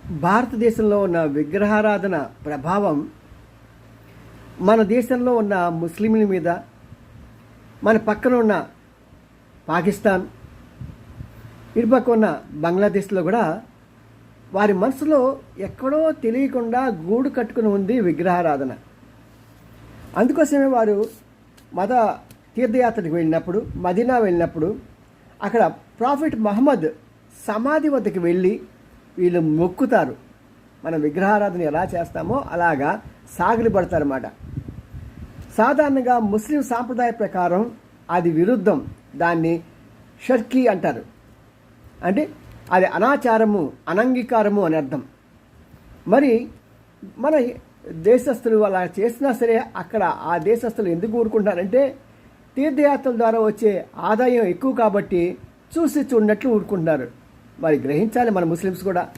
భారతదేశంలో ఉన్న విగ్రహారాధన ప్రభావం మన దేశంలో ఉన్న ముస్లింల మీద, మన పక్కన ఉన్న పాకిస్తాన్, ఇరుపక్క ఉన్న బంగ్లాదేశ్లో కూడా వారి మనసులో ఎక్కడో తెలియకుండా గూడు కట్టుకుని ఉంది విగ్రహారాధన. అందుకోసమే వారు మత తీర్థయాత్రకు వెళ్ళినప్పుడు, మదీనా వెళ్ళినప్పుడు అక్కడ ప్రాఫెట్ మహమ్మద్ సమాధి వద్దకు వెళ్ళి వీళ్ళు మొక్కుతారు. మన విగ్రహారాధన ఎలా చేస్తామో అలాగా సాగిలి పడతారన్నమాట. సాధారణంగా ముస్లిం సాంప్రదాయ ప్రకారం అది విరుద్ధం. దాన్ని షర్కీ అంటారు. అంటే అది అనాచారము, అనంగీకారము అని అర్థం. మరి మన దేశస్తులు అలా చేసినా సరే అక్కడ ఆ దేశస్తులు ఎందుకు ఊరుకుంటారంటే తీర్థయాత్రల ద్వారా వచ్చే ఆదాయం ఎక్కువ కాబట్టి చూసి చూడనట్లు ఊరుకుంటున్నారు. మరి గ్రహించాలి మన ముస్లిమ్స్ కూడా.